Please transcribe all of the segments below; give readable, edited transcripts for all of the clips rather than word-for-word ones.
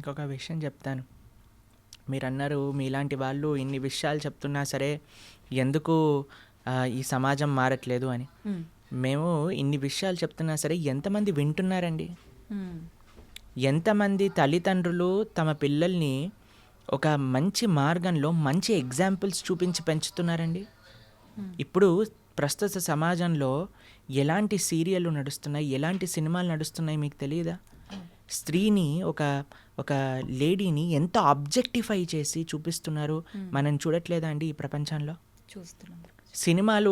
మీకు ఒక విషయం చెప్తాను. మీరన్నారు మీలాంటి వాళ్ళు ఇన్ని విషయాలు చెప్తున్నా సరే ఎందుకు ఈ సమాజం మారట్లేదు అని. మేము ఇన్ని విషయాలు చెప్తున్నా సరే ఎంతమంది వింటున్నారండి? ఎంతమంది తల్లిదండ్రులు తమ పిల్లల్ని ఒక మంచి మార్గంలో మంచి ఎగ్జాంపుల్స్ చూపించి పెంచుతున్నారండి? ఇప్పుడు ప్రస్తుత సమాజంలో ఎలాంటి సీరియళ్ళు నడుస్తున్నాయి, ఎలాంటి సినిమాలు నడుస్తున్నాయి మీకు తెలియదా? స్త్రీని ఒక లేడీని ఎంత ఆబ్జెక్టిఫై చేసి చూపిస్తున్నారు. మనం చూడట్లేదా అండి ఈ ప్రపంచంలో? చూస్తున్నాం. సినిమాలు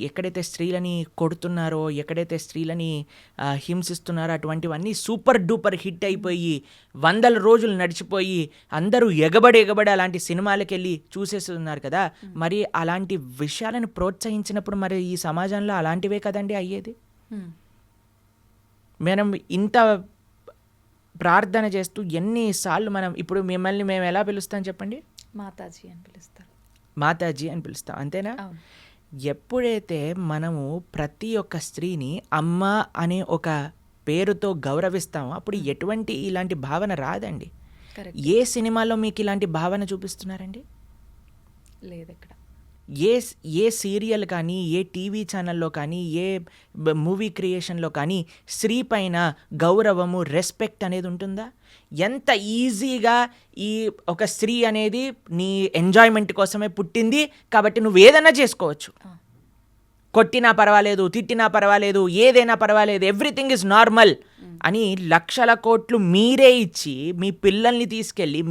ఎక్కడైతే స్త్రీలని కొడుతున్నారో, ఎక్కడైతే స్త్రీలని హింసిస్తున్నారో అటువంటివన్నీ సూపర్ డూపర్ హిట్ అయిపోయి 100 రోజులు నడిచిపోయి అందరూ ఎగబడి అలాంటి సినిమాలకు వెళ్ళి చూసేస్తున్నారు కదా. మరి అలాంటి విషయాలను ప్రోత్సహించినప్పుడు మరి ఈ సమాజంలో అలాంటివే కదండి అయ్యేది. మనం ఇంత ప్రార్థన చేస్తూ ఎన్నిసార్లు మనం ఇప్పుడు మిమ్మల్ని మేము ఎలా పిలుస్తాం చెప్పండి? మాతాజీ అని పిలుస్తాం. మాతాజీ అని పిలుస్తాం, అంతేనా? ఎప్పుడైతే మనము ప్రతి ఒక్క స్త్రీని అమ్మ అనే ఒక పేరుతో గౌరవిస్తామో అప్పుడు ఎటువంటి ఇలాంటి భావన రాదండి. ఏ సినిమాలో మీకు ఇలాంటి భావన చూపిస్తున్నారండి? లేదు ఎక్కడ. ఏ సీరియల్ కానీ, ఏ టీవీ ఛానల్లో కానీ, ఏ మూవీ క్రియేషన్లో కానీ స్త్రీ పైన గౌరవము, రెస్పెక్ట్ అనేది ఉంటుందా? ఎంత ఈజీగా ఈ ఒక స్త్రీ అనేది నీ ఎంజాయ్మెంట్ కోసమే పుట్టింది కాబట్టి నువ్వు ఏదైనా చేసుకోవచ్చు, కొట్టినా పర్వాలేదు, తిట్టినా పర్వాలేదు, ఏదైనా పర్వాలేదు, ఎవ్రీథింగ్ ఈజ్ నార్మల్ అని లక్షల కోట్లు మీరే ఇచ్చి మీ పిల్లల్ని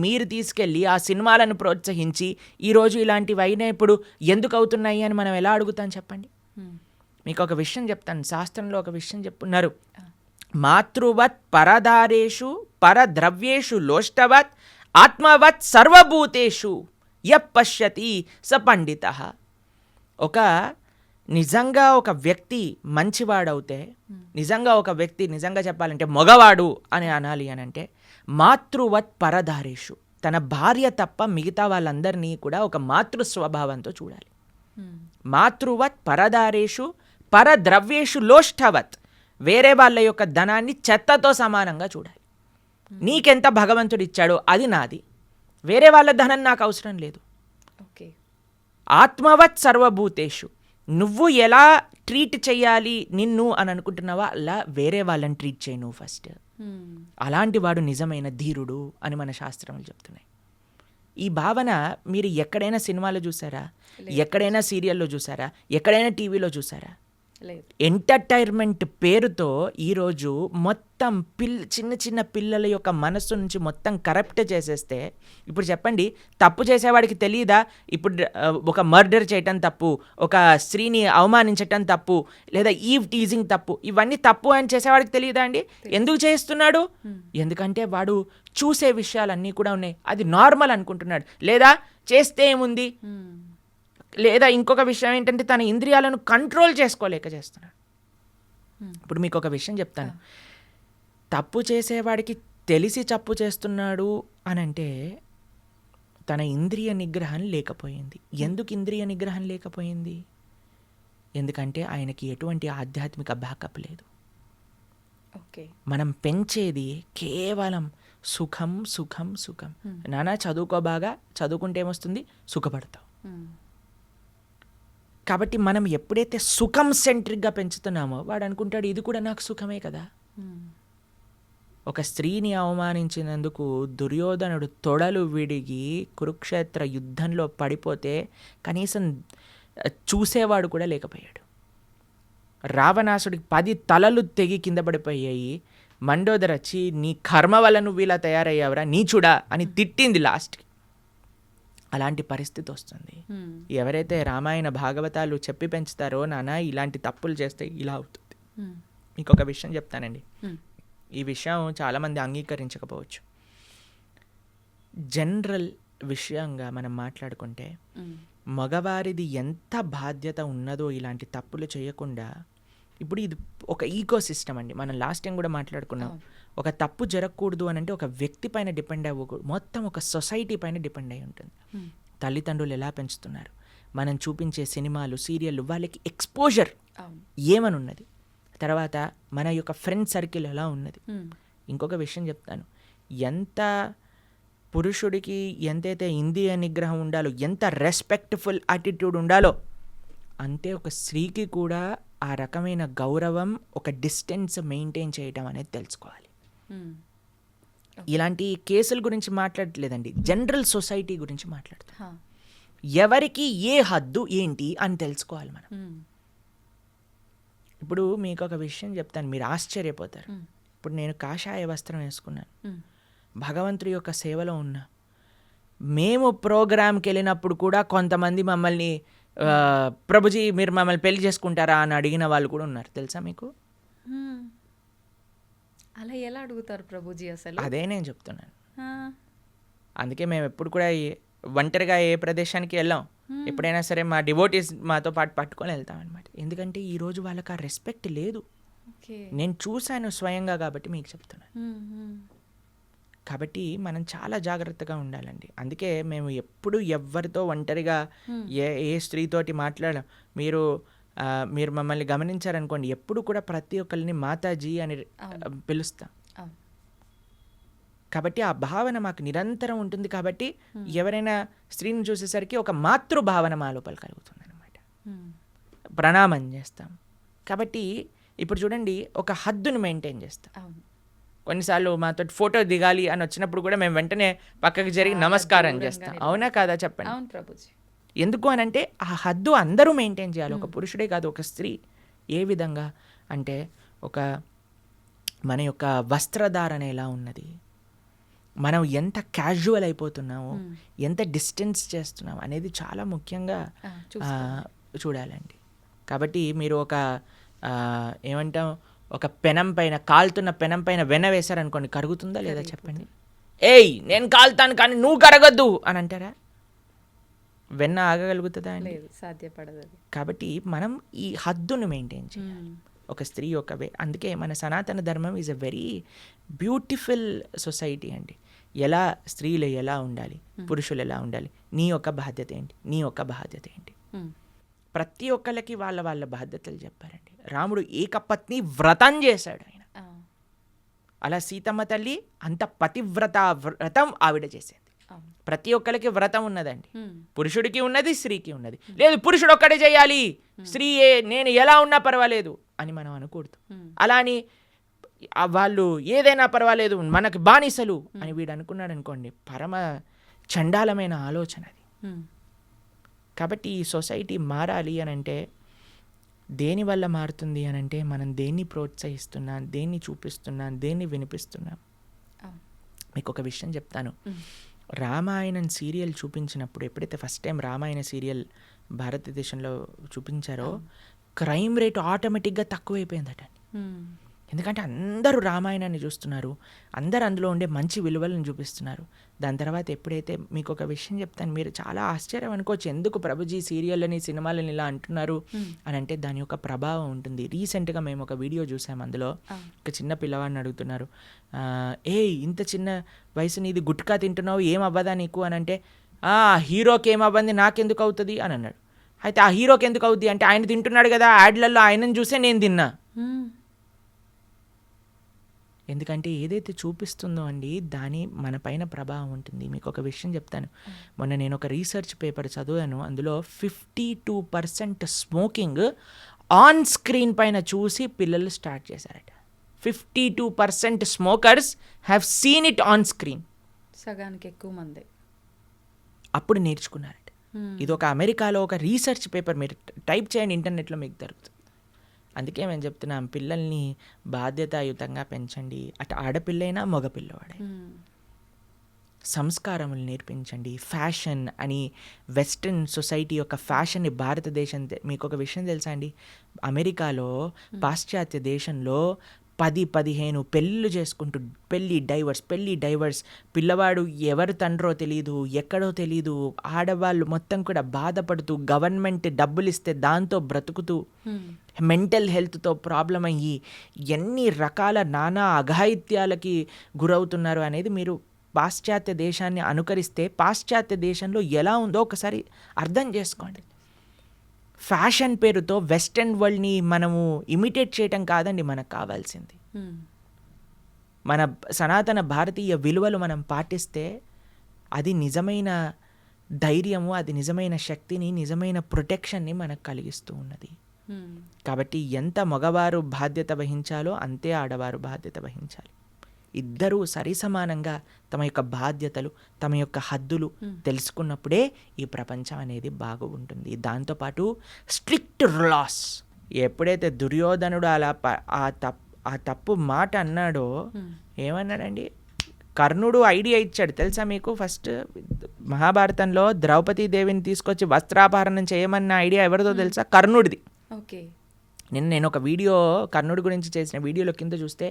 మీరు తీసుకెళ్ళి ఆ సినిమాలను ప్రోత్సహించి ఈరోజు ఇలాంటివి అయినా ఇప్పుడు ఎందుకు అవుతున్నాయి అని మనం ఎలా అడుగుతాం చెప్పండి? మీకు ఒక విషయం చెప్తాను. శాస్త్రంలో ఒక విషయం చెప్పున్నారు. మాతృవత్ పరదారేషు పరద్రవ్యేషు లోష్టవత్ ఆత్మవత్ సర్వభూతేషు యః పశ్యతి స పండితః. నిజంగా ఒక వ్యక్తి మంచివాడవుతే, నిజంగా చెప్పాలంటే మగవాడు అని అనాలి అని అంటే మాతృవత్ పరదారేషు, తన భార్య తప్ప మిగతా వాళ్ళందరినీ కూడా ఒక మాతృ స్వభావంతో చూడాలి. మాతృవత్ పరదారేషు పరద్రవ్యేషు లోష్టవత్, వేరే వాళ్ళ యొక్క ధనాన్ని చెత్తతో సమానంగా చూడాలి. నీకెంత భగవంతుడు ఇచ్చాడో అది నాది, వేరే వాళ్ళ ధనం నాకు అవసరం లేదు. ఆత్మవత్ సర్వభూతేషు, నువ్వు ఎలా ట్రీట్ చేయాలి నిన్ను అని అనుకుంటున్నావా అలా వేరే వాళ్ళని ట్రీట్ చేయి నువ్వు ఫస్ట్. అలాంటి వాడు నిజమైన ధీరుడు అని మన శాస్త్రములు చెప్తున్నాయి. ఈ భావన మీరు ఎక్కడైనా సినిమాలో చూసారా? ఎక్కడైనా సీరియల్లో చూసారా? ఎక్కడైనా టీవీలో చూసారా? ఎంటర్టైన్మెంట్ పేరుతో ఈరోజు మొత్తం చిన్న పిల్లల యొక్క మనస్సు నుంచి మొత్తం కరప్ట్ చేసేస్తే, ఇప్పుడు చెప్పండి, తప్పు చేసేవాడికి తెలియదా? ఇప్పుడు ఒక మర్డర్ చేయటం తప్పు, ఒక స్త్రీని అవమానించటం తప్పు, లేదా ఈవ్ టీజింగ్ తప్పు, ఇవన్నీ తప్పు అని చేసేవాడికి తెలియదా అండి? ఎందుకు చేస్తున్నాడు? ఎందుకంటే వాడు చూసే విషయాలన్నీ కూడా ఉన్నాయి, అది నార్మల్ అనుకుంటున్నాడు. లేదా చేస్తే ఏముంది, లేదా ఇంకొక విషయం ఏంటంటే తన ఇంద్రియాలను కంట్రోల్ చేసుకోలేక చేస్తున్నాడు. ఇప్పుడు మీకు ఒక విషయం చెప్తాను. తప్పు చేసేవాడికి తెలిసి తప్పు చేస్తున్నాడు అని అంటే తన ఇంద్రియ నిగ్రహం లేకపోయింది. ఎందుకు ఇంద్రియ నిగ్రహం లేకపోయింది? ఎందుకంటే ఆయనకి ఎటువంటి ఆధ్యాత్మిక బ్యాకప్ లేదు. మనం పెంచేది కేవలం సుఖం సుఖం సుఖం. నానా చదువుకో, బాగా చదువుకుంటే ఏమొస్తుంది? సుఖపడతావు. కాబట్టి మనం ఎప్పుడైతే సుఖం సెంట్రిక్గా పెంచుతున్నామో వాడు అనుకుంటాడు ఇది కూడా నాకు సుఖమే కదా. ఒక స్త్రీని అవమానించినందుకు దుర్యోధనుడు తొడలు విడిగి కురుక్షేత్ర యుద్ధంలో పడిపోతే కనీసం చూసేవాడు కూడా లేకపోయాడు. రావణాసుడికి 10 తలలు తెగి కింద పడిపోయాయి. మండోదరి వచ్చి నీ కర్మ వల్ల నువ్వు ఇలా తయారయ్యావురా నీచుడా అని తిట్టింది లాస్ట్కి. అలాంటి పరిస్థితి వస్తుంది. ఎవరైతే రామాయణ భాగవతాలు చెప్పి పెంచుతారో నాన్న ఇలాంటి తప్పులు చేస్తే ఇలా అవుతుంది. మీకు ఒక విషయం చెప్తానండి, ఈ విషయం చాలామంది అంగీకరించకపోవచ్చు. జనరల్ విషయంగా మనం మాట్లాడుకుంటే మగవారిది ఎంత బాధ్యత ఉన్నదో ఇలాంటి తప్పులు చేయకుండా. ఇప్పుడు ఇది ఒక ఈకో సిస్టమ్ అండి. మనం లాస్ట్ టైం కూడా మాట్లాడుకున్నాం. ఒక తప్పు జరగకూడదు అని అంటే ఒక వ్యక్తి పైన డిపెండ్ అవ్వకూడదు, మొత్తం ఒక సొసైటీ పైన డిపెండ్ అయి ఉంటుంది. తల్లిదండ్రులు ఎలా పెంచుతున్నారు, మనం చూపించే సినిమాలు, సీరియళ్ళు, వాళ్ళకి ఎక్స్పోజర్ ఏమని ఉన్నది, తర్వాత మన యొక్క ఫ్రెండ్ సర్కిల్ ఎలా ఉన్నది. ఇంకొక విషయం చెప్తాను, ఎంత పురుషుడికి ఎంతైతే ఇంద్రియ నిగ్రహం ఉండాలో, ఎంత రెస్పెక్ట్ఫుల్ యాటిట్యూడ్ ఉండాలో, అంతే ఒక స్త్రీకి కూడా ఆ రకమైన గౌరవం, ఒక డిస్టెన్స్ మెయింటైన్ చేయడం అనేది తెలుసుకోవాలి. ఇలాంటి కేసుల గురించి మాట్లాడట్లేదండి, జనరల్ సొసైటీ గురించి మాట్లాడుతాం. ఎవరికి ఏ హద్దు ఏంటి అని తెలుసుకోవాలి మనం. ఇప్పుడు మీకు ఒక విషయం చెప్తాను, మీరు ఆశ్చర్యపోతారు. ఇప్పుడు నేను కాషాయ వస్త్రం వేసుకున్నాను, భగవంతుడి యొక్క సేవలో ఉన్నా. మేము ప్రోగ్రామ్కి వెళ్ళినప్పుడు కూడా కొంతమంది మమ్మల్ని ప్రభుజీ మీరు మమ్మల్ని పెళ్లి చేసుకుంటారా అని అడిగిన వాళ్ళు కూడా ఉన్నారు, తెలుసా మీకు? అలా ఎలా అడుగుతారు ప్రభుజీ అసలు? అదే నేను చెప్తున్నాను. అందుకే మేము ఎప్పుడు కూడా ఒంటరిగా ఏ ప్రదేశానికి వెళ్ళాం. ఎప్పుడైనా సరే మా డివోటీస్ మాతో పాటు పట్టుకొని వెళ్తాం అనమాట. ఎందుకంటే ఈరోజు వాళ్ళకి ఆ రెస్పెక్ట్ లేదు. నేను చూశాను స్వయంగా, కాబట్టి మీకు చెప్తున్నాను. కాబట్టి మనం చాలా జాగ్రత్తగా ఉండాలండి. అందుకే మేము ఎప్పుడు ఎవరితో ఒంటరిగా ఏ స్త్రీతోటి మాట్లాడాం. మీరు మమ్మల్ని గమనించారనుకోండి, ఎప్పుడు కూడా ప్రతి ఒక్కరిని మాతాజీ అని పిలుస్తాం. కాబట్టి ఆ భావన మాకు నిరంతరం ఉంటుంది. కాబట్టి ఎవరైనా స్త్రీని చూసేసరికి ఒక మాతృభావన మా లోపల కలుగుతుంది అనమాట. ప్రణామం చేస్తాం. కాబట్టి ఇప్పుడు చూడండి, ఒక హద్దును మెయింటైన్ చేస్తాం. కొన్నిసార్లు మాతో ఫోటో దిగాలి అని వచ్చినప్పుడు కూడా మేము వెంటనే పక్కకి జరిగి నమస్కారం చేస్తాం. అవునా కాదా చెప్పండి. ఎందుకు అనంటే ఆ హద్దు అందరూ మెయింటైన్ చేయాలి, ఒక పురుషుడే కాదు, ఒక స్త్రీ. ఏ విధంగా అంటే మన యొక్క వస్త్రధారణ ఎలా ఉన్నది, మనం ఎంత క్యాజువల్ అయిపోతున్నాము, ఎంత డిస్టెన్స్ చేస్తున్నాం అనేది చాలా ముఖ్యంగా చూడాలండి. కాబట్టి మీరు ఏమంటాం, ఒక పెనం పైన, కాలుతున్న పెనం పైన వెన్న వేశారనుకోండి, కరుగుతుందా లేదా చెప్పండి? ఏయ్ నేను కాలుతాను కానీ నువ్వు కరగొద్దు అని అంటారా? వెన్న ఆగగలుగుతుందా అండి? సాధ్యపడదు. కాబట్టి మనం ఈ హద్దును మెయింటైన్ చేయాలి, ఒక స్త్రీ ఒక అందుకే మన సనాతన ధర్మం is a very beautiful society అండి. ఎలా స్త్రీలు ఎలా ఉండాలి, పురుషులు ఎలా ఉండాలి, నీ యొక్క బాధ్యత ఏంటి, నీ యొక్క బాధ్యత ఏంటి, ప్రతి ఒక్కళ్ళకి వాళ్ళ వాళ్ళ బాధ్యతలు చెప్పారండి. రాముడు ఏకపత్ని వ్రతం చేశాడు ఆయన. అలా సీతమ్మ తల్లి అంత పతివ్రత వ్రతం ఆవిడ చేసేది. ప్రతి ఒక్కరికి వ్రతం ఉన్నదండి, పురుషుడికి ఉన్నది, స్త్రీకి ఉన్నది. లేదు పురుషుడు ఒక్కడే చేయాలి, స్త్రీ నేను ఎలా ఉన్నా పర్వాలేదు అని మనం అనకూడదు. అలా అని వాళ్ళు ఏదైనా పర్వాలేదు మనకు బానిసలు అని వీడు అనుకున్నాడు అనుకోండి, పరమ చండాలమైన ఆలోచన అది. కాబట్టి ఈ సొసైటీ మారాలి అని అంటే దేనివల్ల మారుతుంది అని అంటే మనం దేన్ని ప్రోత్సహిస్తున్నాం, దేన్ని చూపిస్తున్నాం, దేన్ని వినిపిస్తున్నాం. మీకు ఒక విషయం చెప్తాను. రామాయణం సీరియల్ చూపించినప్పుడు, ఎప్పుడైతే ఫస్ట్ టైం రామాయణ సీరియల్ భారతదేశంలో చూపించారో, క్రైమ్ రేట్ ఆటోమేటిక్గా తక్కువైపోయిందట. ఎందుకంటే అందరూ రామాయణాన్ని చూస్తున్నారు, అందరూ అందులో ఉండే మంచి విలువలను చూపిస్తున్నారు. దాని తర్వాత ఎప్పుడైతే, మీకు ఒక విషయం చెప్తాను, మీరు చాలా ఆశ్చర్యం అనుకోవచ్చు, ఎందుకు ప్రభుజీ సీరియళ్ళని సినిమాలని ఇలా అంటున్నారు అని అంటే దాని యొక్క ప్రభావం ఉంటుంది. రీసెంట్గా మేము ఒక వీడియో చూసాము, అందులో ఒక చిన్న పిల్లవాడిని అడుగుతున్నారు, ఇంత చిన్న వయసు నీది గుట్కా తింటున్నావు, ఏమవ్వదా నీకు అని అంటే, హీరోకి ఏమవ్వంది నాకెందుకు అవుతుంది అని అన్నాడు. అయితే ఆ హీరోకి ఎందుకు అవుద్ది అంటే, ఆయన తింటున్నాడు కదా యాడ్లలో, ఆయనను చూసే నేను తిన్నా. ఎందుకంటే ఏదైతే చూపిస్తుందో అండి దాని మన పైన ప్రభావం ఉంటుంది. మీకు ఒక విషయం చెప్తాను, మొన్న నేను ఒక రీసెర్చ్ పేపర్ చదివాను, అందులో 52% స్మోకింగ్ ఆన్ స్క్రీన్ పైన చూసి పిల్లలు స్టార్ట్ చేశారట. 52% smokers have seen it on screen. సగానికి ఎక్కువ మంది అప్పుడు నేర్చుకున్నారట. ఇది ఒక అమెరికాలో ఒక రీసెర్చ్ పేపర్, మీరు టైప్ చేయండి ఇంటర్నెట్లో, మీకు దొరుకుతుంది. అందుకే మేము చెప్తున్నాం, పిల్లల్ని బాధ్యతాయుతంగా పెంచండి, అటు ఆడపిల్లైనా మగపిల్లవాడైనా. సంస్కారములు నేర్పించండి. ఫ్యాషన్ అని వెస్ట్రన్ సొసైటీ యొక్క ఫ్యాషన్ని భారతదేశం, మీకు ఒక విషయం తెలుసా అండి, అమెరికాలో పాశ్చాత్య దేశంలో 10-15 పెళ్ళిళ్ళు చేసుకుంటూ పెళ్ళి డైవర్స్, పిల్లవాడు ఎవరు తండ్రో తెలీదు, ఎక్కడో తెలీదు, ఆడవాళ్ళు మొత్తం కూడా బాధపడుతూ, గవర్నమెంట్ డబ్బులు ఇస్తే దాంతో బ్రతుకుతూ, మెంటల్ హెల్త్తో ప్రాబ్లం అయ్యి ఎన్ని రకాల నానా అఘాయిత్యాలకి గురవుతున్నారు అనేది మీరు పాశ్చాత్య దేశాన్ని అనుకరిస్తే పాశ్చాత్య దేశంలో ఎలా ఉందో ఒకసారి అర్థం చేసుకోండి. ఫ్యాషన్ పేరుతో వెస్టర్న్ వరల్డ్ని మనము ఇమిటేట్ చేయటం కాదండి మనకు కావాల్సింది. మన సనాతన భారతీయ విలువలు మనం పాటిస్తే అది నిజమైన ధైర్యము, అది నిజమైన శక్తిని, నిజమైన ప్రొటెక్షన్ని మనకు కలిగిస్తూ ఉన్నది. కాబట్టి ఎంత మగవారు బాధ్యత వహించాలో అంతే ఆడవారు బాధ్యత వహించాలి. ఇద్దరూ సరిసమానంగా తమ యొక్క బాధ్యతలు, తమ యొక్క హద్దులు తెలుసుకున్నప్పుడే ఈ ప్రపంచం అనేది బాగుంటుంది. దాంతోపాటు స్ట్రిక్ట్ లాస్. ఎప్పుడైతే దుర్యోధనుడు అలా ఆ తప్పు మాట అన్నాడో, ఏమన్నాడండి, కర్ణుడు ఐడియా ఇచ్చాడు తెలుసా మీకు. ఫస్ట్ మహాభారతంలో ద్రౌపదీదేవిని తీసుకొచ్చి వస్త్రాపహరణం చేయమన్న ఐడియా ఎవరిదో తెలుసా? కర్ణుడిది. ఓకే. నేను ఒక వీడియో కర్ణుడి గురించి చేసిన వీడియోలో కింద చూస్తే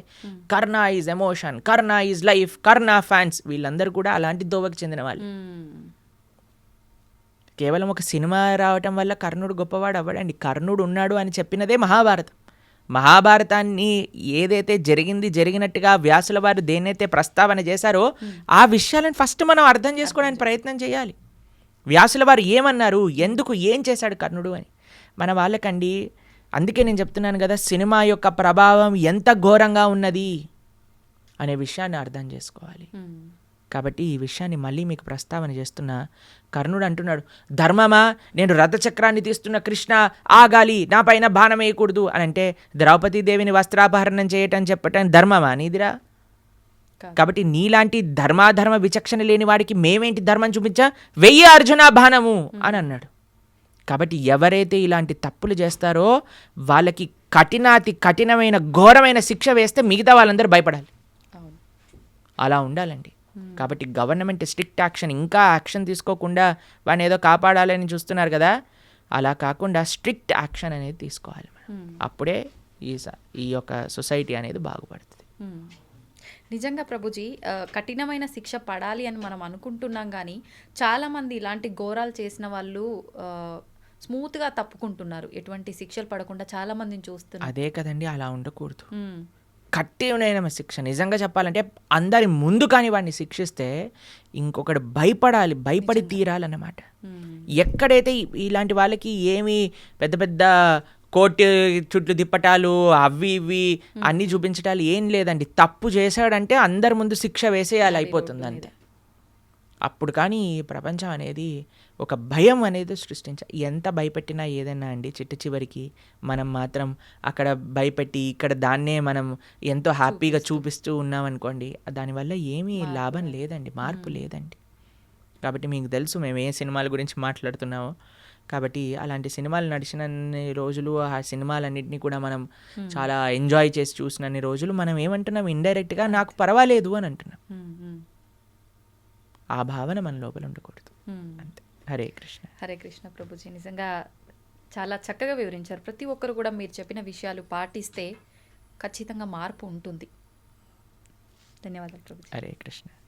Karna is emotion, Karna is life, Karna fans, వీళ్ళందరూ కూడా అలాంటి దోవకి చెందిన వాళ్ళు. కేవలం ఒక సినిమా రావటం వల్ల కర్ణుడు గొప్పవాడు అవ్వడండి. కర్ణుడు ఉన్నాడు అని చెప్పినదే మహాభారతం. మహాభారతాన్ని ఏదైతే జరిగినట్టుగా వ్యాసుల వారు దేన్నైతే ప్రస్తావన చేశారో ఆ విషయాలను ఫస్ట్ మనం అర్థం చేసుకోవడానికి ప్రయత్నం చేయాలి. వ్యాసుల వారు ఏమన్నారు, ఎందుకు, ఏం చేశాడు కర్ణుడు అని మన వాళ్ళకండి. అందుకే నేను చెప్తున్నాను కదా, సినిమా యొక్క ప్రభావం ఎంత ఘోరంగా ఉన్నది అనే విషయాన్ని అర్థం చేసుకోవాలి. కాబట్టి ఈ విషయాన్ని మళ్ళీ మీకు ప్రస్తావన చేస్తున్నా. కర్ణుడు అంటున్నాడు, ధర్మమా, నేను రథచక్రాన్ని తీస్తున్న కృష్ణ ఆగాలి, నా పైన బాణం వేయకూడదు అని అంటే ద్రౌపదీదేవిని వస్త్రాపహరణం చేయటం చెప్పటం ధర్మమా నీదిరా? కాబట్టి నీలాంటి ధర్మాధర్మ విచక్షణ లేని వాడికి మేమేంటి ధర్మం చూపించా, వెయ్యి అర్జున బాణము అని అన్నాడు. కాబట్టి ఎవరైతే ఇలాంటి తప్పులు చేస్తారో వాళ్ళకి కఠినమైన ఘోరమైన శిక్ష వేస్తే మిగతా వాళ్ళందరూ భయపడాలి. అలా ఉండాలండి. కాబట్టి గవర్నమెంట్ స్ట్రిక్ట్ యాక్షన్, ఇంకా యాక్షన్ తీసుకోకుండా వాడిని ఏదో కాపాడాలని చూస్తున్నారు కదా, అలా కాకుండా స్ట్రిక్ట్ యాక్షన్ అనేది తీసుకోవాలి. అప్పుడే ఈ యొక్క సొసైటీ అనేది బాగుపడుతుంది. నిజంగా ప్రభుజీ, కఠినమైన శిక్ష పడాలి అని మనం అనుకుంటున్నాం, కానీ చాలామంది ఇలాంటి ఘోరాలు చేసిన వాళ్ళు స్మూత్గా తప్పుకుంటున్నారు. ఎటువంటి శిక్షలు పడకుండా చాలా మందిని చూస్తున్నారు. అదే కదండి, అలా ఉండకూడదు. కఠినమైన శిక్ష నిజంగా చెప్పాలంటే అందరి ముందు కానీ వాడిని శిక్షిస్తే ఇంకొకటి భయపడి తీరాలన్నమాట. ఎక్కడైతే ఇలాంటి వాళ్ళకి ఏమి పెద్ద పెద్ద కోర్టు చుట్టూ తిప్పటాలు అవి ఇవి అన్నీ చూపించటాలు ఏం లేదండి. తప్పు చేశాడంటే అందరి ముందు శిక్ష వేసేయాలి, అయిపోతుంది అంతే. అప్పుడు కానీ ఈ ప్రపంచం అనేది ఒక భయం అనేది ఎంత భయపెట్టినా ఏదైనా అండి, చివరికి మనం మాత్రం అక్కడ భయపెట్టి ఇక్కడ దాన్నే మనం ఎంతో హ్యాపీగా చూపిస్తూ ఉన్నామనుకోండి, దానివల్ల ఏమీ లాభం లేదండి, మార్పు లేదండి. కాబట్టి మీకు తెలుసు మేము ఏ సినిమాల గురించి మాట్లాడుతున్నామో. కాబట్టి అలాంటి సినిమాలు నడిచినన్ని రోజులు, ఆ సినిమాలన్నింటినీ కూడా మనం చాలా ఎంజాయ్ చేసి చూసినన్ని రోజులు మనం ఏమంటున్నాం, ఇండైరెక్ట్గా నాకు పర్వాలేదు అని అంటున్నాం. ఆ భావన మన లోపల ఉండకూడదు అంతే. హరే కృష్ణ. హరే కృష్ణ ప్రభుజీ, నిజంగా చాలా చక్కగా వివరించారు. ప్రతి ఒక్కరు కూడా మీరు చెప్పిన విషయాలు పాటిస్తే ఖచ్చితంగా మార్పు ఉంటుంది. ధన్యవాదాలు ప్రభుజీ. హరే కృష్ణ.